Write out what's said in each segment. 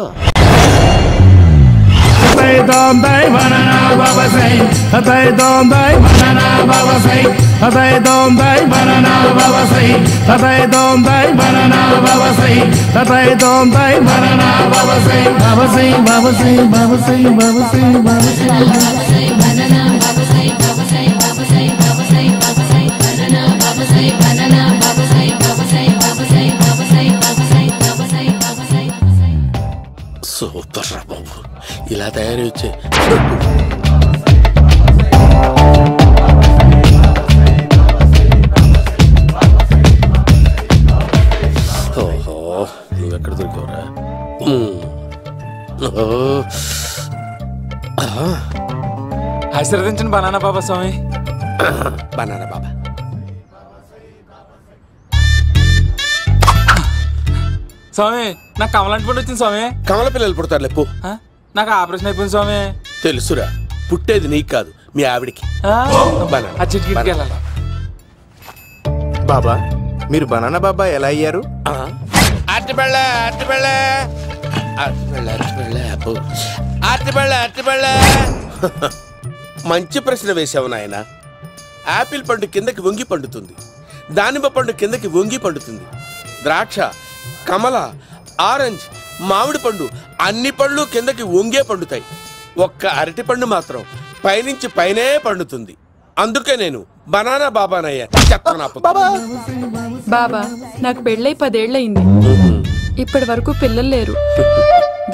Dom dai banana baba say, hatay dom dai banana baba say, hatay dom dai banana baba say, hatay dom dai banana baba say, hatay dom dai banana baba say, baba say, baba say, baba say, baba say, baba say, baba say banana baba say, baba say, baba say, baba say, baba say banana baba say, banana baba say, baba say, baba say, baba say, baba say, baba say, baba say. Super babu. ఇలా తయారు వచ్చే ఓహో నువ్వెక్కడ దొరికావురా? ఆశీర్వదించండి banana బాబా స్వామి. Banana బాబా స్వామి, నాకు కమలాంటి పండు వచ్చింది స్వామి. కమల పిల్లలు పుడతారు లేపు. నాకు ఆపరేషన్ అయిపోయింది స్వామి. తెలుసురా, పుట్టేది నీకు కాదు మీ ఆవిడికి. బాబా, మీరు బనానా బాబా ఎలా అయ్యారు? మంచి ప్రశ్న వేసావు నాయన. ఆపిల్ పండు కిందకి వంగి పండుతుంది, దానిమ్మ పండు కిందకి వంగి పండుతుంది, ద్రాక్ష, కమల, ఆరెంజ్, మామిడి పండు అన్ని పళ్ళు కిందకి వంగే పండుతాయి. ఒక్క అరటి పండు మాత్రం పైనుంచి పైనే పండుతుంది. అందుకే నేను బనానా బాబానయ్యా. బాబా, నాకు పెళ్ళై 10 ఏళ్ళయింది. ఇప్పటి వరకు పిల్లలు లేరు.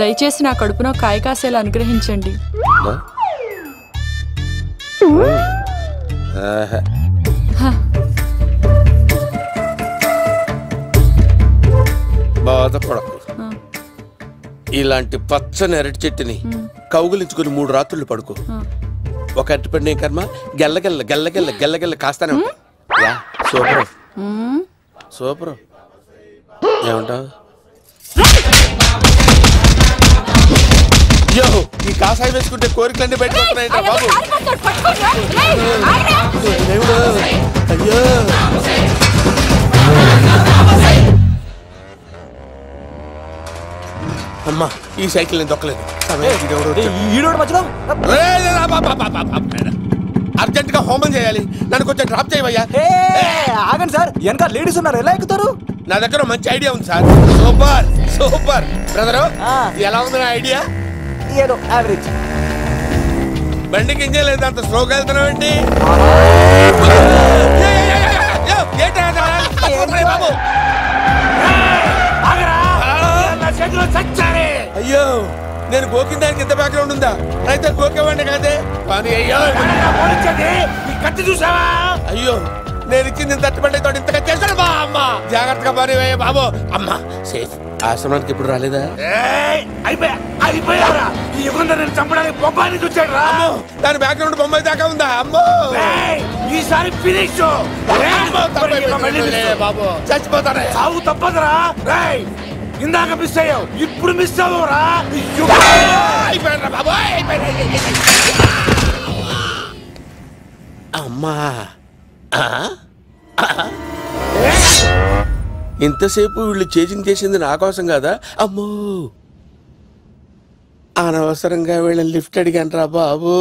దయచేసి నా కడుపున కాయ కాసేలా అనుగ్రహించండి. బాధపడకు. ఇలాంటి పచ్చని అరటి చెట్టుని కౌగులించుకుని 3 రాత్రులు పడుకో. ఒక అరటి పండు కర్మ గెల్లగెల్ల గెల్లగెల్ల గెల్లగెల్ల కాస్తానే ఉంటాయి. Super super. ఏమంటావు? యో, ఈ కాసాయి వేసుకుంటే కోరికలన్నీ బయటకు వస్తున్నాయంట బాబు. అయ్యో అమ్మా, ఈ సైకిల్ నేను దొక్కలేదు. అర్జెంట్ గా హోమం చేయాలి, నన్ను కొంచెం డ్రాప్ చేయవయ్యా. ఆగండి సార్, వెనక లేడీస్ ఉన్నారు, ఎలా ఎక్కుతారు? నా దగ్గర మంచి ఐడియా ఉంది సార్. Super super. బ్రదరు, ఎలా ఉంది నా ఐడియా? ఏదో యావరేజ్. బండికి ఇంజన్ లేదు, అంత స్లోగా వెళ్తున్నావు ఏంటి? అయ్యో, నేను గోకిన దానికి ఇంత బ్యాక్గ్రౌండ్ ఉందా? అయితే గోకేవాడిని కాదే. అయ్యో, నేను ఇచ్చింది తట్టుబడి తోటి ఇంతగా చేశాను బా. అమ్మ జాగ్రత్తగా పని బాబు. అమ్మ సేఫ్. ఆశ్రమానికి ఇప్పుడు రాలేదా? చంపడానికి బొమ్మాయి వచ్చాడు రా. దాని బ్యాక్గ్రౌండ్ బొమ్మాయి దాకా ఉందా? అమ్మో, ఈసారి ఫినిష్ బాబు. చచ్చిపోతానే. చావు తప్పదురా. ఇందాక మిస్ అయ్యావు, ఇప్పుడు మిస్ అవ్వరా. అమ్మా, ఇంతసేపు వీళ్ళు చేజింగ్ చేసింది నా కోసం కదా. అమ్మో, అనవసరంగా వీళ్ళని లిఫ్ట్ అడిగాను రా బాబు.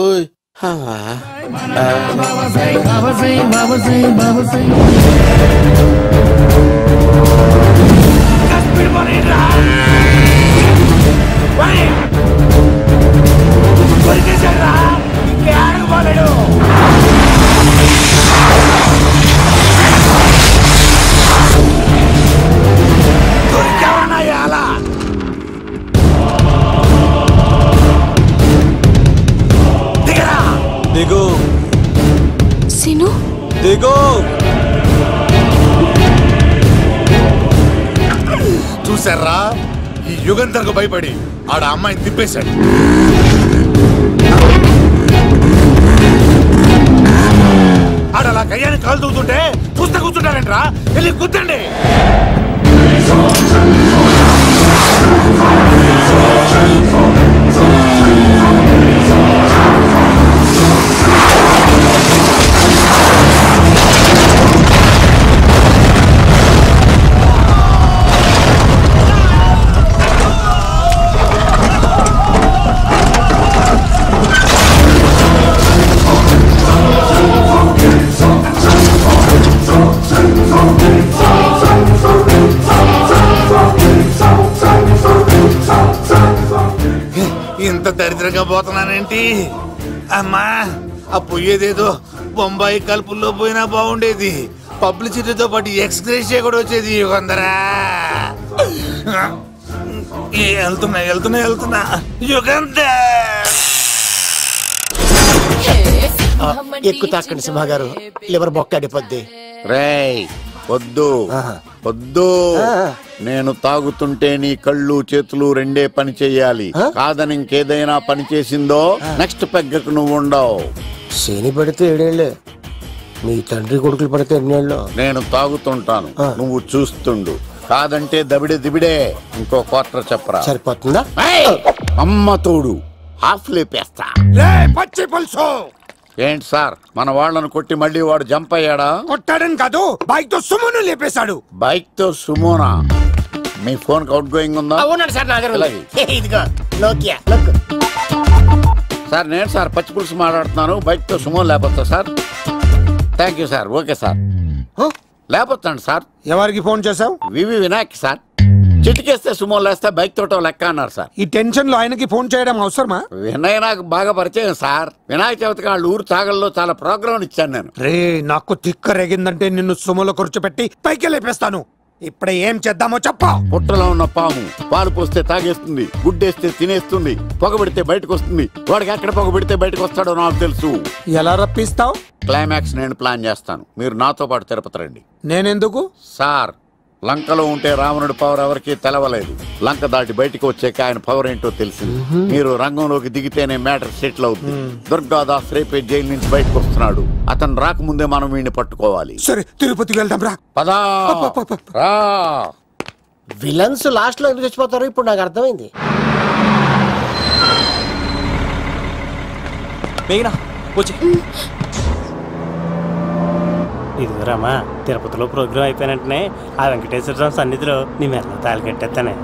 దిగు సిను, దిగు. చూసారా, ఈ యుగంధర్కు భయపడి ఆడ అమ్మాయిని తిప్పేశాడు. ఆడ అలా కయ్యాన్ని కాలు తూగుతుంటే చూస్తే కూర్చుంటారంట్రా. వెళ్ళి కూర్చోండి. ఇంత దరిద్రంగా పోతున్నానేంటి? అమ్మా, ఆ పోయేదేదో బొంబాయి కలుపుల్లో పోయినా బాగుండేది. పబ్లిసిటీతో పాటు ఎక్స్‌గ్రేషియా కూడా వచ్చేది. యుగంధరా వెళ్తున్నా యుగంధర్. ఎక్కు తాకండి సింహ గారు, లివర్ బొక్క అడిపోద్ది. రేయ్ వద్దు వద్దు, నేను తాగుతుంటే నీ కళ్ళు చేతులు రెండే పని చెయ్యాలి. కాదని ఇంకేదైనా పని చేసిందో నెక్స్ట్ పెగ్గకు నువ్వు ఉండవు. శని పడితే 7 ఏళ్ళే, మీ తండ్రి కొడుకులు పడితే 8 ఏళ్ళు. నేను తాగుతుంటాను, నువ్వు చూస్తుండు. కాదంటే దబిడే దిబిడే. ఇంకో క్వార్టర్ చెప్పరా? సరిపోతుందా? అమ్మ తోడు హాఫ్ లేపేస్తా. పచ్చి పులుసు. ఏంటి సార్, మన వాళ్ళను కొట్టి మళ్ళీ వాడు జంప్ అయ్యాడా? కొట్టాడని కాదు, బైక్ తో సుమోను లేపేశాడు. బైక్ తో సుమోనా? మీ ఫోన్ అవుట్ గోయింగ్ ఉందా? అవునండి సార్, నా దగ్గర అలాగే. ఇదిగో నోకియా లుక్. సార్ నేను సార్ పచ్చి పులుసు మాట్లాడుతున్నాను. బైక్ తో సుమో లేకపోతా sir? Thank you sir. Okay sir, లేకపోతాండి సార్. ఎవరికి ఫోన్ చేసావు? వివి వినాయక్ సార్. చిటికేస్తే సుమో లేస్తే బైక్ తోటో లెక్క అన్నారు సార్. ఈ టెన్షన్ లో ఆయనకి ఫోన్ చేయడం అవసరమా? వినయ్ నాకు బాగా పరిచయం సార్. వినాయక చవితికి వాళ్ళ ఊరు చాగల్లో చాలా ప్రోగ్రాం ఇచ్చాను నేను. రే, నాకు తిక్క రేగిందంటే నిన్ను సుమోలో కూర్చోబెట్టి పైకి లేపేస్తాను. ఇప్పుడే ఏం చేద్దామో చెప్పా. పుట్టలో ఉన్న పాము పాలు పోస్తే తాగేస్తుంది, గుడ్డేస్తే తినేస్తుంది, పొగబెడితే బయటకు వస్తుంది. వాడికి ఎక్కడ పొగబెడితే బయటకు వస్తాడో నాకు తెలుసు. ఎలా రప్పిస్తావు? క్లైమాక్స్ నేను ప్లాన్ చేస్తాను, మీరు నాతో పాటు తిరుపతి రండి. నేనెందుకు? సార్, లంకలో ఉంటే రావణుడి పవర్ ఎవరికి తెలవలేదు. లంక దాటి బయటకు వచ్చాక ఆయన పవర్ ఏంటో తెలిసింది. మీరు రంగంలోకి దిగితేనే మ్యాటర్ సెటిల్ అవుతుంది. దుర్గాదాస్ రేపే జైలు నుంచి బయటకు వస్తున్నాడు. అతను రాకముందే మనం వీడిని పట్టుకోవాలి. సరే, తిరుపతికి వెళ్దాం రా. పదా రా. విలన్స్ లాస్ట్ లో ఎందుకు చచ్చిపోతారు ఇప్పుడు నాకు అర్థమైంది. ఇదిగోరామా, తిరుపతిలో ప్రోగ్రాం అయిపోయినట్టునే ఆ వెంకటేశ్వర స్వామి సన్నిధిలో నీ మెల్ల తాళి కట్టేస్తానే.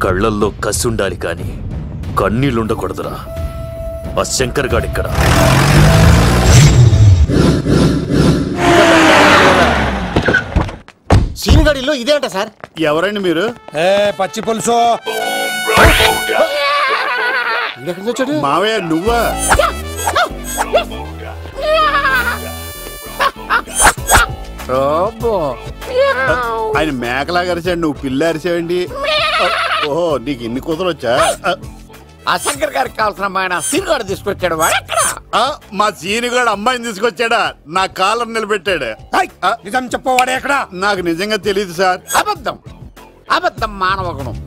కళ్ళల్లో కసి ఉండాలి కానీ కన్నీళ్ళుండకూడదురా. ఆ శంకర్ గాడిక్కడ. సీనిగాడిలో ఇదే అంట సార్. ఎవరండి మీరు? పచ్చి పులుసు. మావయ్య నువ్వా? ఆయన మేకలాగా అరిచాడు, నువ్వు పిల్ల అరిచావండి. ఓహో, నీకు ఇన్ని కూతురు వచ్చా? ఆ శంకర్ గారికి కావాల్సిన అమ్మాయి సీనుగాడు తీసుకొచ్చాడు. మా సీనుగాడు అమ్మాయిని తీసుకొచ్చాడా? నా కాలర్ నిలబెట్టాడు. నిజం చెప్పవాడే ఎక్కడ? నాకు నిజంగా తెలియదు సార్. అబద్ధం, అబద్ధం మానవ గుణం.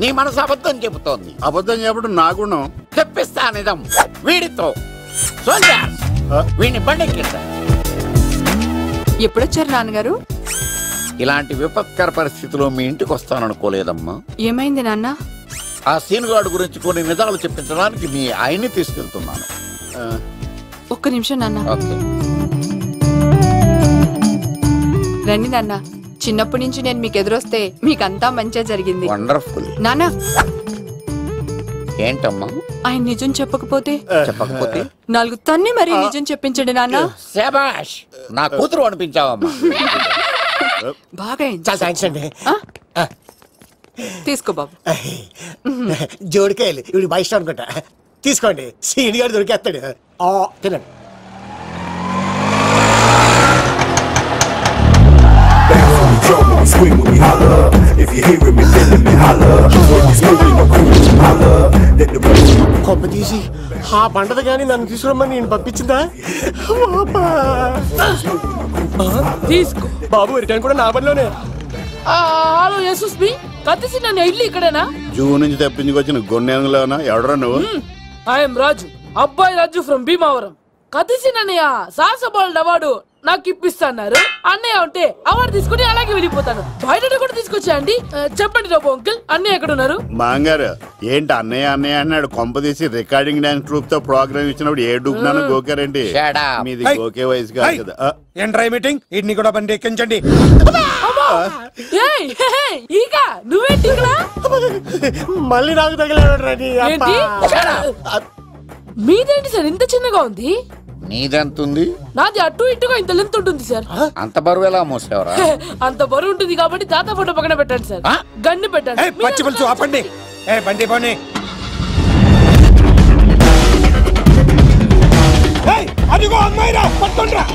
నీ మనసు అబద్ధం చెబుతోంది. అబద్ధం చెప్పడం నా గుణం. చెప్పిస్తా నిజం వీడితో. వీడిని బండెక్కిస్తా. ఎప్పుడొచ్చారు నాన్నగారు? ఇలాంటి విపత్కర పరిస్థితిలో మీ ఇంటికి వస్తాననుకోలేదమ్మా. ఏమైంది నాన్న? ఆ సీనుగాడు గురించి కొన్ని నిజాలు చెప్పించడానికి మీ ఆయన్ని తీసుకెళ్తున్నాను. ఒక్క నిమిషం నాన్న. ఓకే. రండి నాన్న. చిన్నప్పటి నుంచి నేను మీకు ఎదురొస్తే మీకంతా మంచిగా జరిగింది. వండర్ఫుల్. నాన్న, ఏంటమ్మా? ఆయన నిజం చెప్పకపోతే? చెప్పకపోతే 4 తన్ని మరి నిజం చెప్పించండి నాన్న. శభాష్, నా కూతురు అనిపించావమ్మా. బాగా చాలా థ్యాంక్స్ అండి. తీసుకో బాబు. జోడికాయలు ఇవి బాగా ఇష్టం అనుకుంటా. తీసుకోండి, సీని గారు దొరికేస్తాడు. తినండి. కొబ్బ తీసి ఆ పంటది కానీ నన్ను తీసుకురమ్మని నేను పంపించిందా? తీసుకో బాబు, రిటర్న్ కూడా నా పనిలోనే. హలో యేసుస్ బి, కత్తిసి నన్ను ఇల్లు ఇక్కడేనా? జూ నుంచి తప్పించుకొచ్చిన గొన్నెంగులోనా? ఎవడరా నువ్వు? ఐఎమ్ రాజు, అబ్బాయి రాజు ఫ్రమ్ భీమావరం. కత్తిసి నన్నయ్య సాహసబాలుడు అవార్డు నాకు ఇప్పిస్తాన్నారు. అన్నయ్య ఉంటే అవార్డు తీసుకుని అలాగే వెళ్ళిపోతాను. బయట కూడా తీసుకొచ్చాయండి. చెప్పండి రాబు అంకుల్, అన్నయ్య ఎక్కడ ఉన్నారు? మాంగారు ఏంటి అన్నయ్య అన్నయ్య అన్నాడు? కొంప తీసి రికార్డింగ్ డాన్స్ ట్రూప్ తో ప్రోగ్రామ్ ఇచ్చినప్పుడు ఏ డూబ్నాను గోకారండి? మీది గోకే వయసు కాదు కదా. ఏంట్రై మీటింగ్? ఇడ్ని కూడా బండి ఎక్కించండి. ఈక నువ్వేంటి ఇక్కడ? మళ్ళీ నాకు తగిలాడు. మీదేంటి సార్ ఇంత చిన్నగా ఉంది? నీదెంతుంది? నాది అటు ఇటుగా ఇంత లెంత్ ఉంటుంది సార్. అంత బరువు ఎలా మోసేవరా? అంత బరువు ఉంటుంది కాబట్టి తాత ఫోటో పక్కన పెట్టండి సార్. గన్ను పెట్టండి. పచ్చి పులుసు ఆపండి. బండి పోనీ. అదిగో అమ్మాయిరా, పట్టుకోండిరా.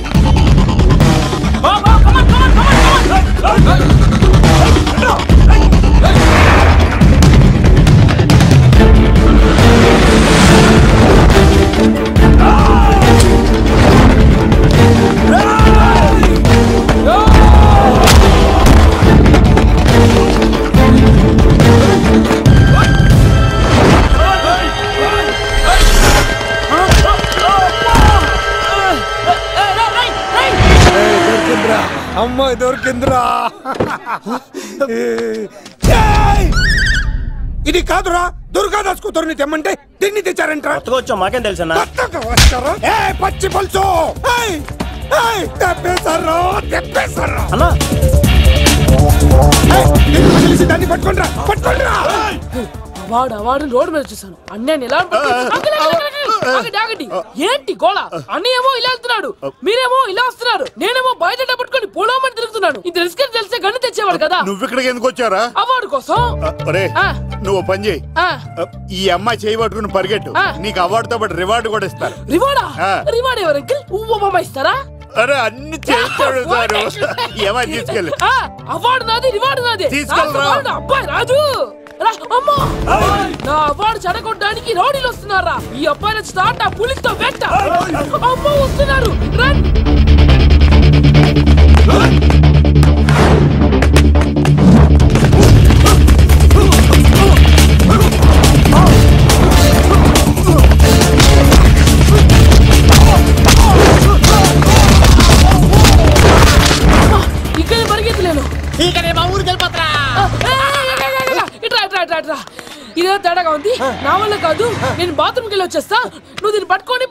అమ్మాయి దొరికిందిరా. ఇది కాదురా, దుర్గాదాస్ కూతురుని తెమ్మంటే దీన్ని తెచ్చారంట. వచ్చా మాకేం తెలుసన్నా? పచ్చి పులుసు తెప్పేశారు. అన్నా దాన్ని పట్టుకోండిరా, పట్టుకోండిరా. అవార్డు రోడ్డు మీద చూసాను. అన్నయ్య ఎలా ఏంటి గోళ? అన్నయ్యేమో ఇలా వెళ్తున్నాడు, మీరేమో ఇలా వస్తున్నారు, నేనేమో బయట పట్టుకొని పొలమని తిరుగుతున్నాను. ఇది రిస్క్ తెలిస్తే గన్ను తెచ్చేవాడు కదా. నువ్వు ఇక్కడికి ఎందుకు వచ్చారా? అవార్డు కోసం. నువ్వు పని చేయి, ఈ అమ్మాయి చేయి పట్టుకుని పరిగెట్టు. నీకు అవార్డుతో పాటు రివార్డు కూడా ఇస్తారు. రివార్డా? రివార్డ్ ఎవరు అంకిల్? ఉవ్వమ్మ ఇస్తారా? అరే అన్ని చేస్తాడు సార్. ఏమై తీసుకెళ్ళి అవార్డు నాది, రివార్డు నాది. తీసుకెళ్ళరా అబ్బాయి రాజు. నా అవార్డు చెడగొట్టడానికి రౌడీలు వస్తున్నారా? ఈ అబ్బాయి స్టార్ట్ ఆ పులితో వెంట. అమ్మ వస్తున్నారు. రన్. ఇక్కడ పరిగెత్తలేను. ఊరికి వెళ్ళిపోతారా? ఇదే తేడాగా ఉంది. నా వల్ల కాదు, నేను బాత్రూమ్కి వెళ్ళి వచ్చేస్తా. నువ్వు దీన్ని పట్టుకొని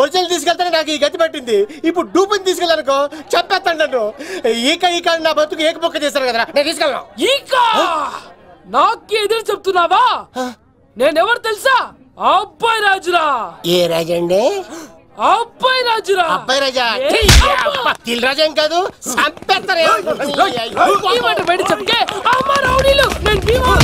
ఒరిజినల్ తీసుకెళ్తానే నాకు ఈ గతి పట్టింది. ఇప్పుడు డూపుని తీసుకెళ్ళానుకో చెప్పేస్తాను నన్ను. ఈక నా బతుకు ఏకపొక్క చేశారు కదా, నేను తీసుకెళ్ళను. ఈక నాకు ఎదురు చెప్తున్నావా? నేనెవరు తెలుసా? అబ్బాయి రాజురా. ఏ రాజండి? అబ్బాయి రాజురా. అబ్బాయి రాజా తిల్ రాజా ఏం కాదు, సంపేస్తారు. ఈ మాట బయట చెప్తే అమ్మ రౌడీలు. నేను భీమా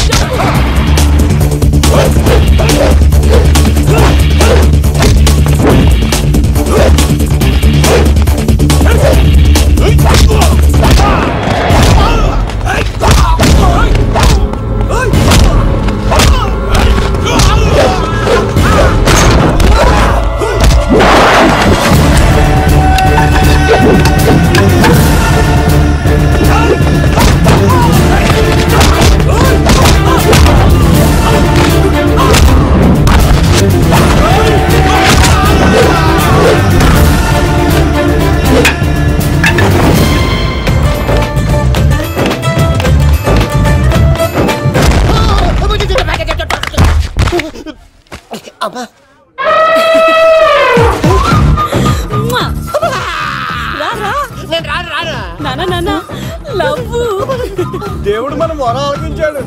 దేవుడు మనం వరం ఆలకించాడు.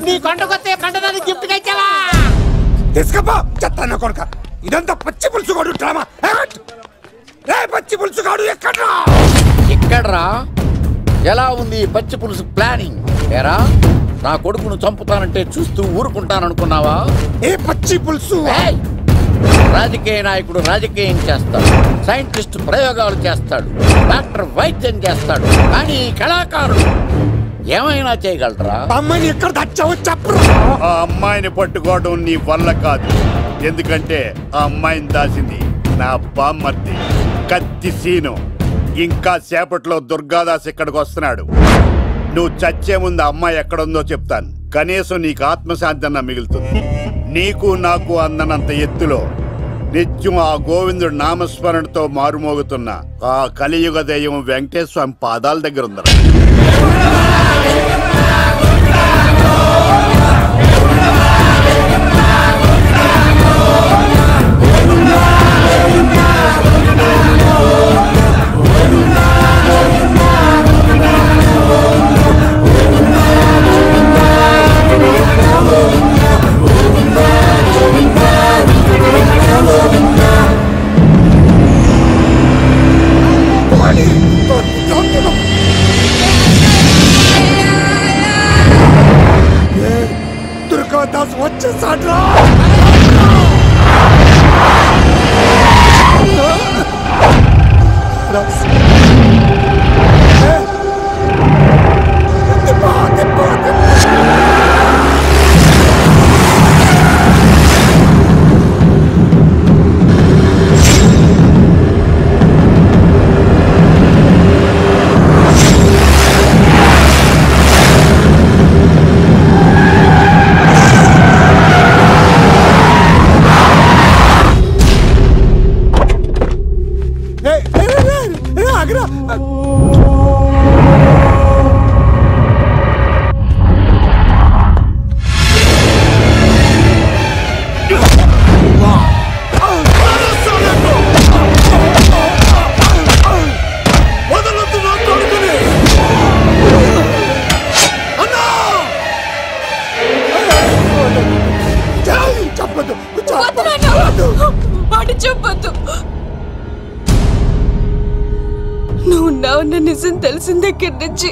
నీ కొండకొస్తే పంటదాన్ని గిఫ్ట్ ఇచ్చావా? తీసుకపో చెత్త కొడుక. ఇదంతా పచ్చి పులుసుగాడు డ్రామా. పచ్చి పులుసుగాడు ఎక్కడ్రా? ఎక్కడ్రా? ఎలా ఉంది పచ్చి పులుసు ప్లానింగ్? ఏరా నా కొడుకును చంపుతానంటే చూస్తూ ఊరుకుంటాననుకున్నావా? ఏ పచ్చి పులుసు? రాజకీయ నాయకుడు రాజకీయం చేస్తాడు, సైంటిస్ట్ ప్రయోగాలు చేస్తాడు, డాక్టర్ వైద్యం చేస్తాడు, కానీ కళాకారుడు ఏమైనా చేయగలరా? అమ్మాయిని ఎక్కడ తెచ్చావో చెప్పు. ఆ అమ్మాయిని పట్టుకోవడం నీ వల్ల కాదు. ఎందుకంటే ఆ అమ్మాయిని దాసింది నా బామ్మర్ది కత్తి సీను. ఇంకా సేపట్లో దుర్గాదాస్ ఇక్కడికి వస్తున్నాడు. నువ్వు చచ్చే ముందు అమ్మాయి ఎక్కడుందో చెప్తాను. కనీసం నీకు ఆత్మశాంతి అన్న మిగులుతుంది. నీకు నాకు అందనంత ఎత్తులో నిత్యం ఆ గోవిందుడు నామస్మరణతో మారుమోగుతున్న ఆ కలియుగ దైవం వెంకటేశ్వర స్వామి పాదాల దగ్గర ఉందరా. దుర్గాదాస్ వచ్చేసాడ్రా. చెప్పొద్దు. నువ్వు ఉన్నావన్న నిజం తెలిసిన దగ్గర నుంచి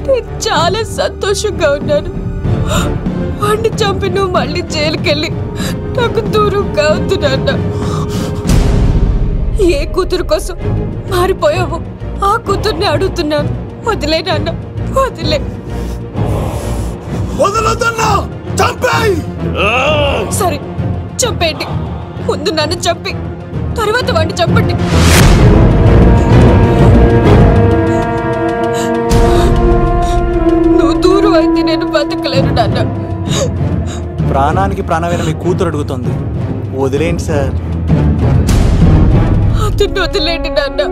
నేను చాలా సంతోషంగా ఉన్నాను. వాడిని చంపి నువ్వు మళ్ళీ జైలుకెళ్ళి నాకు దూరంగా అవుతున్నా. ఏ కూతురు కోసం మారిపోయావు ఆ కూతుర్ని అడుగుతున్నాను. వదిలే నాన్న, వదిలే. సరే చంపేయండి. ముందు నన్ను చంపి తర్వాత వాడిని చంపండి. నువ్వు దూరం అయితే నేను బతకలేను నాన్న. ప్రాణానికి ప్రాణమైన మీ కూతురు అడుగుతుంది, వదిలేండి సార్. అతన్ని వదిలేండి నాన్న.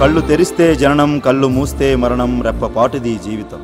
కళ్ళు తెరిస్తే జననం, కళ్ళు మూస్తే మరణం, రెప్పపాటుది జీవితం.